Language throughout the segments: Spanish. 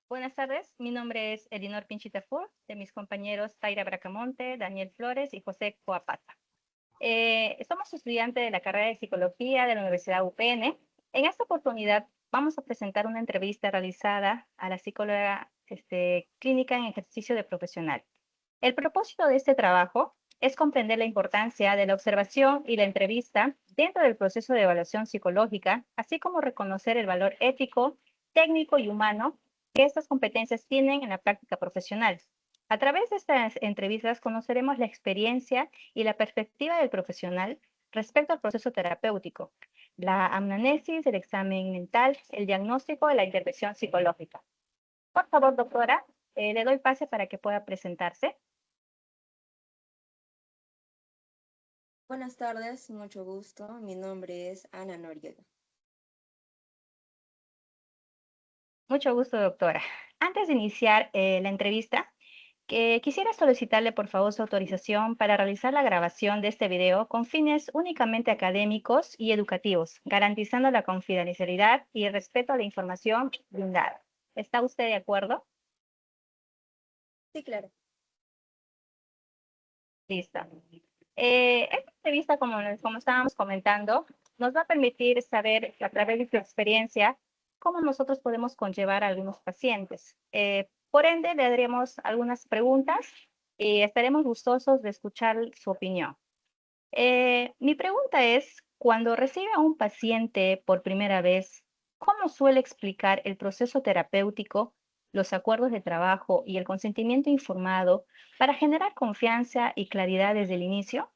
Buenas tardes, mi nombre es Elinor Pinchitafur, de mis compañeros Taira Bracamonte, Daniel Flores y José Coapata. Somos estudiantes de la carrera de Psicología de la Universidad UPN. En esta oportunidad vamos a presentar una entrevista realizada a la psicóloga clínica en ejercicio de profesional. El propósito de este trabajo es comprender la importancia de la observación y la entrevista dentro del proceso de evaluación psicológica, así como reconocer el valor ético, técnico y humano que estas competencias tienen en la práctica profesional. A través de estas entrevistas conoceremos la experiencia y la perspectiva del profesional respecto al proceso terapéutico, la anamnesis, el examen mental, el diagnóstico y la intervención psicológica. Por favor, doctora, le doy pase para que pueda presentarse. Buenas tardes, mucho gusto. Mi nombre es Ana Noriega. Mucho gusto, doctora. Antes de iniciar la entrevista, quisiera solicitarle por favor su autorización para realizar la grabación de este video con fines únicamente académicos y educativos, garantizando la confidencialidad y el respeto a la información brindada. ¿Está usted de acuerdo? Sí, claro. Listo. Esta entrevista, como estábamos comentando, nos va a permitir saber a través de su experiencia cómo nosotros podemos conllevar a algunos pacientes. Por ende, le daremos algunas preguntas y estaremos gustosos de escuchar su opinión. Mi pregunta es, cuando recibe a un paciente por primera vez, ¿cómo suele explicar el proceso terapéutico, los acuerdos de trabajo y el consentimiento informado para generar confianza y claridad desde el inicio?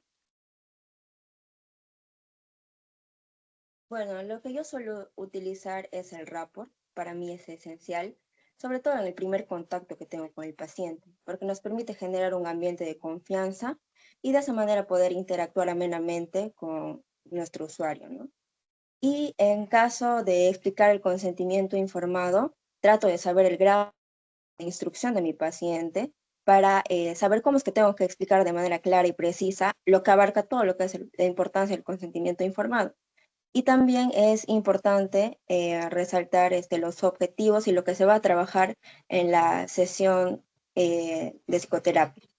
Bueno, lo que yo suelo utilizar es el rapport. Para mí es esencial, sobre todo en el primer contacto que tengo con el paciente, porque nos permite generar un ambiente de confianza y de esa manera poder interactuar amenamente con nuestro usuario, ¿no? Y en caso de explicar el consentimiento informado, trato de saber el grado de instrucción de mi paciente para saber cómo es que tengo que explicar de manera clara y precisa lo que abarca todo lo que es la importancia del consentimiento informado. Y también es importante resaltar los objetivos y lo que se va a trabajar en la sesión de psicoterapia.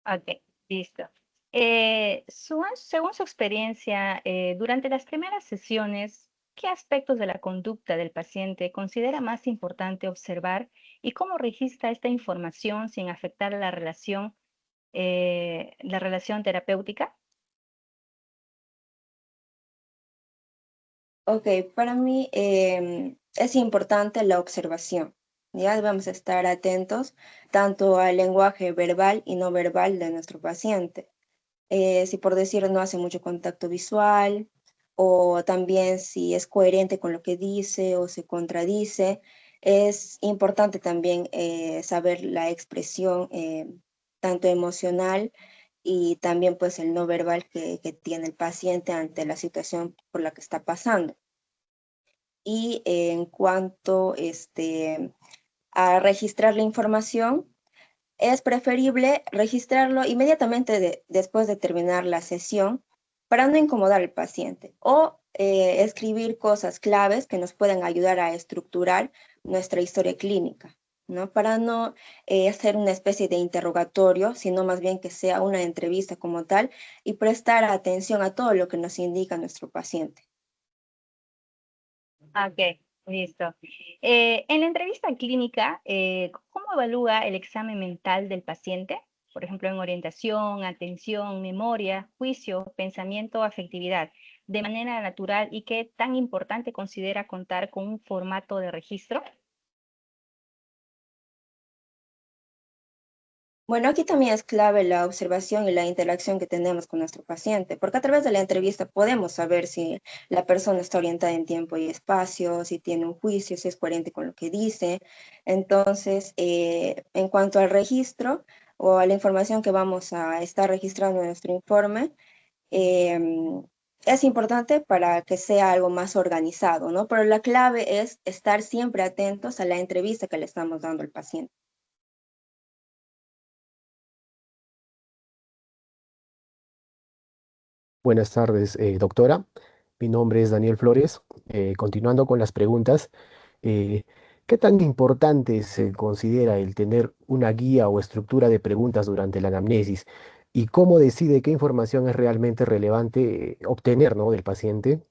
Ok, listo. Según su experiencia, durante las primeras sesiones, ¿qué aspectos de la conducta del paciente considera más importante observar y cómo registra esta información sin afectar la relación terapéutica? Ok, para mí es importante la observación. Ya debemos estar atentos tanto al lenguaje verbal y no verbal de nuestro paciente. Si por decir no hace mucho contacto visual o también si es coherente con lo que dice o se contradice, es importante también saber la expresión tanto emocional y también pues el no verbal que tiene el paciente ante la situación por la que está pasando. Y en cuanto a registrar la información, es preferible registrarlo inmediatamente después de terminar la sesión para no incomodar al paciente o escribir cosas claves que nos puedan ayudar a estructurar nuestra historia clínica, ¿no? Para no hacer una especie de interrogatorio, sino más bien que sea una entrevista como tal y prestar atención a todo lo que nos indica nuestro paciente. Ok, listo. En la entrevista clínica, ¿cómo evalúa el examen mental del paciente? Por ejemplo, en orientación, atención, memoria, juicio, pensamiento, afectividad, de manera natural y qué tan importante considera contar con un formato de registro. Bueno, aquí también es clave la observación y la interacción que tenemos con nuestro paciente, porque a través de la entrevista podemos saber si la persona está orientada en tiempo y espacio, si tiene un juicio, si es coherente con lo que dice. Entonces, en cuanto al registro o a la información que vamos a estar registrando en nuestro informe, es importante para que sea algo más organizado, ¿no? Pero la clave es estar siempre atentos a la entrevista que le estamos dando al paciente. Buenas tardes, doctora. Mi nombre es Daniel Flores. Continuando con las preguntas, eh, ¿qué tan importante se considera el tener una guía o estructura de preguntas durante la anamnesis? ¿Y cómo decide qué información es realmente relevante obtener, ¿no?, del paciente?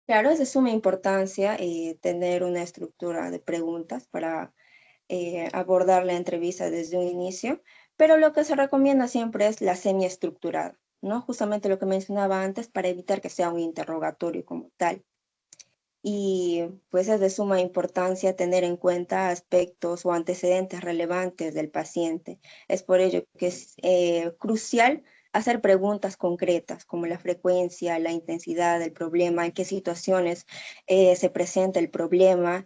Claro, es de suma importancia tener una estructura de preguntas para abordar la entrevista desde un inicio, pero lo que se recomienda siempre es la semiestructurada, ¿no? Justamente lo que mencionaba antes para evitar que sea un interrogatorio como tal. Y pues es de suma importancia tener en cuenta aspectos o antecedentes relevantes del paciente. Es por ello que es crucial hacer preguntas concretas como la frecuencia, la intensidad del problema, en qué situaciones se presenta el problema,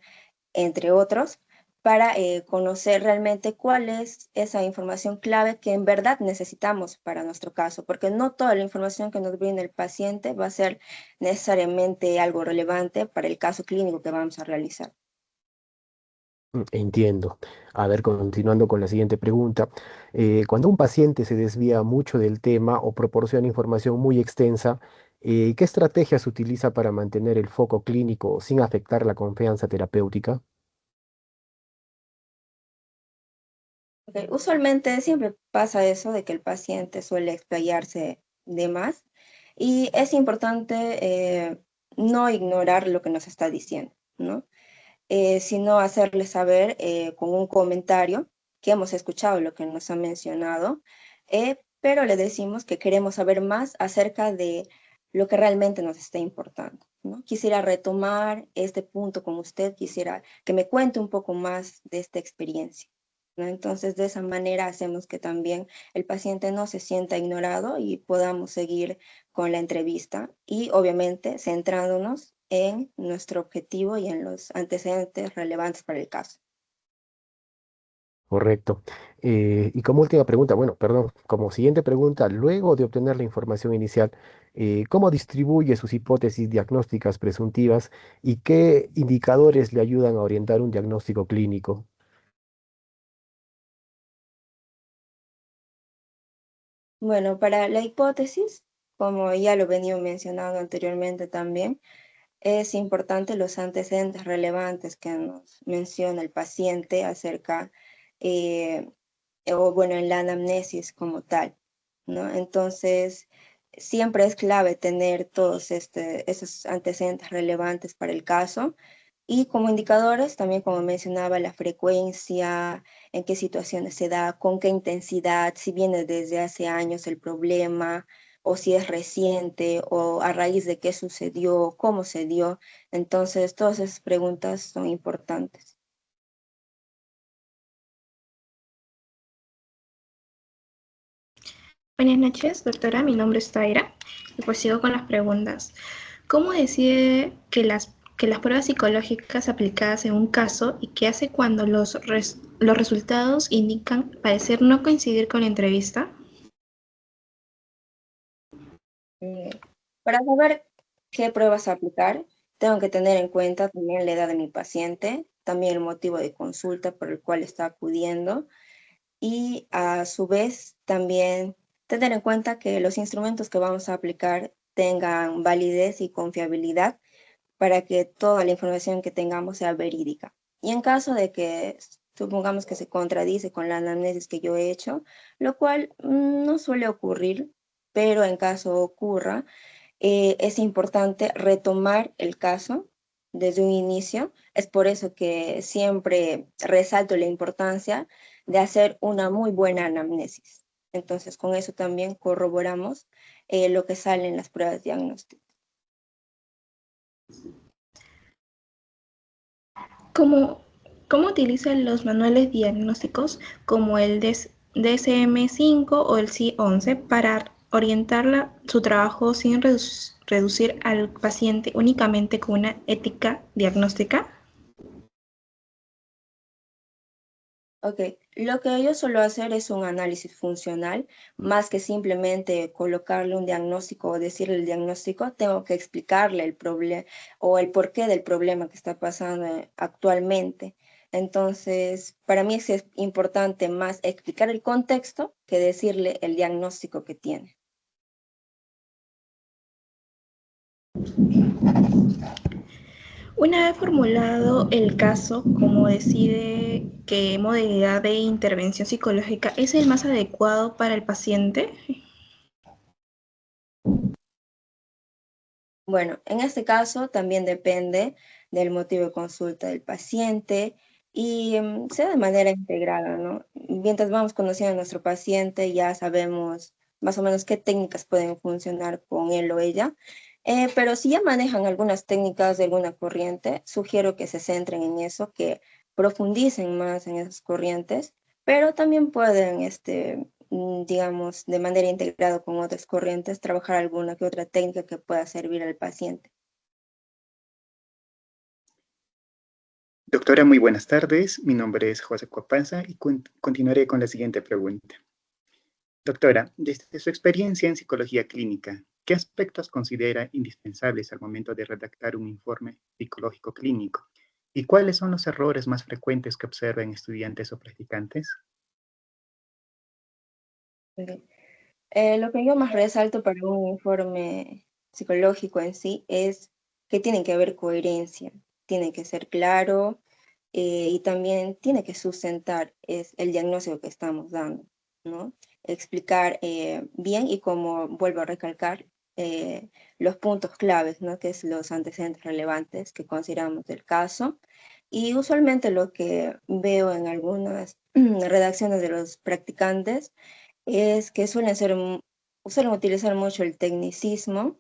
entre otros, para conocer realmente cuál es esa información clave que en verdad necesitamos para nuestro caso, porque no toda la información que nos brinda el paciente va a ser necesariamente algo relevante para el caso clínico que vamos a realizar. Entiendo. A ver, continuando con la siguiente pregunta. Cuando un paciente se desvía mucho del tema o proporciona información muy extensa, ¿qué estrategias utiliza para mantener el foco clínico sin afectar la confianza terapéutica? Okay. Usualmente siempre pasa eso de que el paciente suele explayarse de más y es importante no ignorar lo que nos está diciendo, ¿no? Sino hacerle saber con un comentario que hemos escuchado lo que nos ha mencionado, pero le decimos que queremos saber más acerca de lo que realmente nos está importando, ¿no? Quisiera retomar este punto con usted, quisiera que me cuente un poco más de esta experiencia, ¿no? Entonces, de esa manera hacemos que también el paciente no se sienta ignorado y podamos seguir con la entrevista y obviamente centrándonos en nuestro objetivo y en los antecedentes relevantes para el caso. Correcto. Y como última pregunta, bueno, perdón, como siguiente pregunta, luego de obtener la información inicial, ¿cómo distribuye sus hipótesis diagnósticas presuntivas y qué indicadores le ayudan a orientar un diagnóstico clínico? Bueno, para la hipótesis, como ya lo venía mencionando anteriormente también, es importante los antecedentes relevantes que nos menciona el paciente acerca, eh, o bueno, en la anamnesis como tal, ¿no? Entonces, siempre es clave tener todos esos antecedentes relevantes para el caso y como indicadores, también como mencionaba, la frecuencia, en qué situaciones se da, con qué intensidad, si viene desde hace años el problema o si es reciente o a raíz de qué sucedió, cómo se dio. Entonces, todas esas preguntas son importantes. Buenas noches, doctora. Mi nombre es Taira. Y pues sigo con las preguntas. ¿Cómo decide que las pruebas psicológicas aplicadas en un caso y qué hace cuando los resultados indican parecer no coincidir con la entrevista? Eh, para saber qué pruebas aplicar, tengo que tener en cuenta también la edad de mi paciente, también el motivo de consulta por el cual está acudiendo y a su vez también tener en cuenta que los instrumentos que vamos a aplicar tengan validez y confiabilidad para que toda la información que tengamos sea verídica. Y en caso de que supongamos que se contradice con la anamnesis que yo he hecho, lo cual no suele ocurrir, pero en caso ocurra, es importante retomar el caso desde un inicio. Es por eso que siempre resalto la importancia de hacer una muy buena anamnesis. Entonces, con eso también corroboramos lo que sale en las pruebas diagnósticas. ¿Cómo, cómo utilizan los manuales diagnósticos como el DSM-5 o el C11 para orientar su trabajo sin reducir al paciente únicamente con una ética diagnóstica? Ok, lo que yo suelo hacer es un análisis funcional, más que simplemente colocarle un diagnóstico o decirle el diagnóstico, tengo que explicarle el problema o el porqué del problema que está pasando actualmente. Entonces, para mí sí es importante más explicar el contexto que decirle el diagnóstico que tiene. Una vez formulado el caso, ¿cómo decide qué modalidad de intervención psicológica es el más adecuado para el paciente? Bueno, en este caso también depende del motivo de consulta del paciente y sea de manera integrada, ¿no? Mientras vamos conociendo a nuestro paciente, ya sabemos más o menos qué técnicas pueden funcionar con él o ella. Pero si ya manejan algunas técnicas de alguna corriente, sugiero que se centren en eso, que profundicen más en esas corrientes, pero también pueden, digamos, de manera integrada con otras corrientes, trabajar alguna que otra técnica que pueda servir al paciente. Doctora, muy buenas tardes. Mi nombre es José Coapanza y continuaré con la siguiente pregunta. Doctora, desde su experiencia en psicología clínica, ¿qué aspectos considera indispensables al momento de redactar un informe psicológico clínico? ¿Y cuáles son los errores más frecuentes que observan estudiantes o practicantes? Lo que yo más resalto para un informe psicológico en sí es que tiene que haber coherencia, tiene que ser claro y también tiene que sustentar el diagnóstico que estamos dando, ¿no? Explicar bien y como vuelvo a recalcar los puntos claves, ¿no? Que es los antecedentes relevantes que consideramos del caso. Y usualmente lo que veo en algunas redacciones de los practicantes es que suelen utilizar mucho el tecnicismo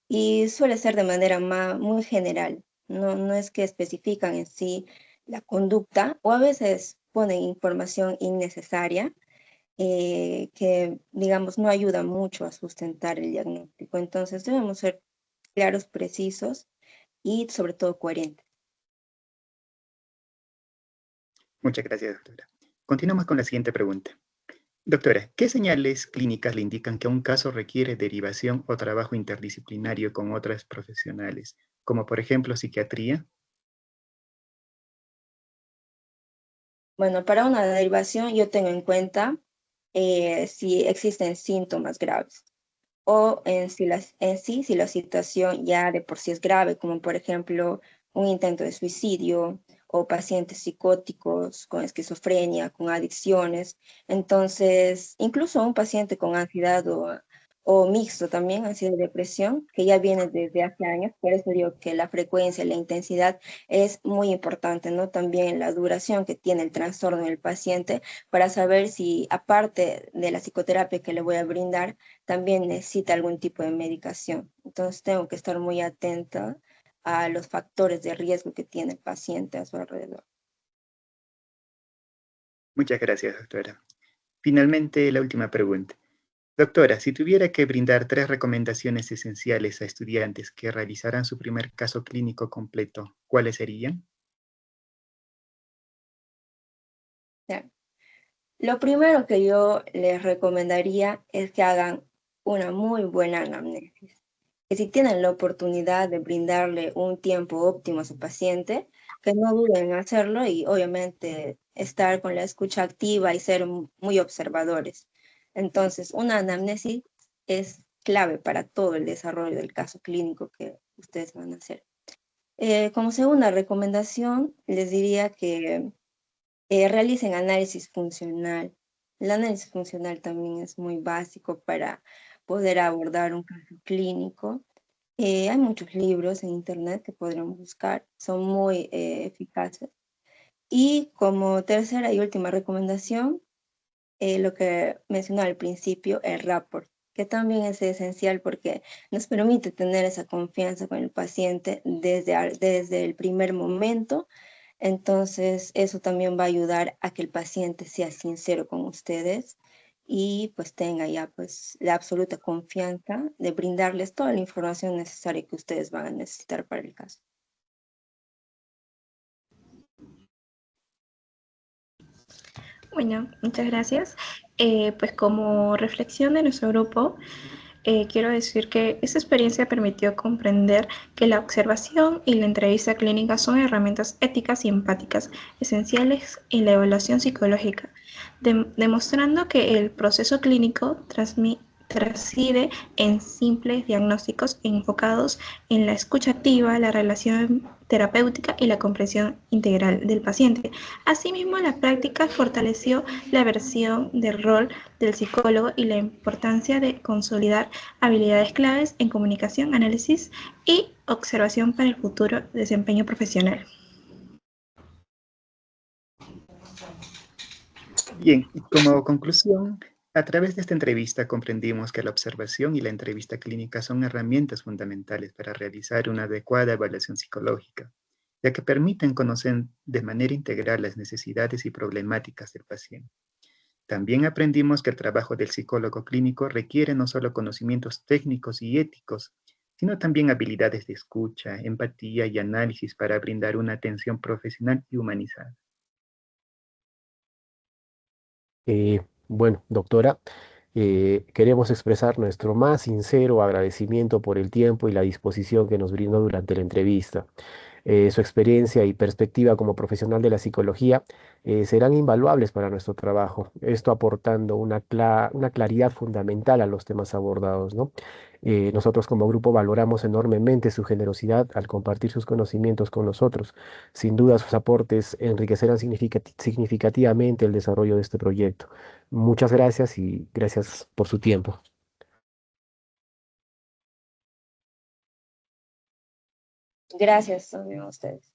y suele ser de manera muy general. No es que especifican en sí la conducta o a veces ponen información innecesaria que, digamos, no ayuda mucho a sustentar el diagnóstico. Entonces debemos ser claros, precisos y sobre todo coherentes. Muchas gracias, doctora. Continuamos con la siguiente pregunta. Doctora, ¿qué señales clínicas le indican que un caso requiere derivación o trabajo interdisciplinario con otras profesionales, como por ejemplo psiquiatría? Bueno, para una derivación yo tengo en cuenta si existen síntomas graves o si la situación ya de por sí es grave, como por ejemplo un intento de suicidio o pacientes psicóticos con esquizofrenia, con adicciones. Entonces, incluso un paciente con ansiedad o mixto también, ansiedad y depresión, que ya viene desde hace años, por eso digo que la frecuencia y la intensidad es muy importante, ¿no? También la duración que tiene el trastorno del paciente para saber si, aparte de la psicoterapia que le voy a brindar, también necesita algún tipo de medicación. Entonces tengo que estar muy atenta a los factores de riesgo que tiene el paciente a su alrededor. Muchas gracias, doctora. Finalmente, la última pregunta. Doctora, si tuviera que brindar 3 recomendaciones esenciales a estudiantes que realizarán su primer caso clínico completo, ¿cuáles serían? Ya. Lo primero que yo les recomendaría es que hagan una muy buena anamnesis. Que si tienen la oportunidad de brindarle un tiempo óptimo a su paciente, que no duden en hacerlo y obviamente estar con la escucha activa y ser muy observadores. Entonces, una anamnesis es clave para todo el desarrollo del caso clínico que ustedes van a hacer. Como segunda recomendación, les diría que realicen análisis funcional. El análisis funcional también es muy básico para poder abordar un caso clínico. Hay muchos libros en internet que podrán buscar, son muy eficaces. Y como tercera y última recomendación, lo que mencioné al principio, el rapport, que también es esencial porque nos permite tener esa confianza con el paciente desde el primer momento. Entonces, eso también va a ayudar a que el paciente sea sincero con ustedes y pues tenga ya pues la absoluta confianza de brindarles toda la información necesaria que ustedes van a necesitar para el caso. Bueno, muchas gracias. Pues como reflexión de nuestro grupo, quiero decir que esta experiencia permitió comprender que la observación y la entrevista clínica son herramientas éticas y empáticas esenciales en la evaluación psicológica, demostrando que el proceso clínico reside en simples diagnósticos enfocados en la escucha activa, la relación terapéutica y la comprensión integral del paciente. Asimismo, la práctica fortaleció la versión del rol del psicólogo y la importancia de consolidar habilidades claves en comunicación, análisis y observación para el futuro desempeño profesional. Bien, y como conclusión, a través de esta entrevista comprendimos que la observación y la entrevista clínica son herramientas fundamentales para realizar una adecuada evaluación psicológica, ya que permiten conocer de manera integral las necesidades y problemáticas del paciente. También aprendimos que el trabajo del psicólogo clínico requiere no solo conocimientos técnicos y éticos, sino también habilidades de escucha, empatía y análisis para brindar una atención profesional y humanizada. Bueno, doctora, queremos expresar nuestro más sincero agradecimiento por el tiempo y la disposición que nos brindó durante la entrevista. Su experiencia y perspectiva como profesional de la psicología serán invaluables para nuestro trabajo, esto aportando una claridad fundamental a los temas abordados, ¿no? Nosotros como grupo valoramos enormemente su generosidad al compartir sus conocimientos con nosotros. Sin duda sus aportes enriquecerán significativamente el desarrollo de este proyecto. Muchas gracias y gracias por su tiempo. Gracias también a ustedes.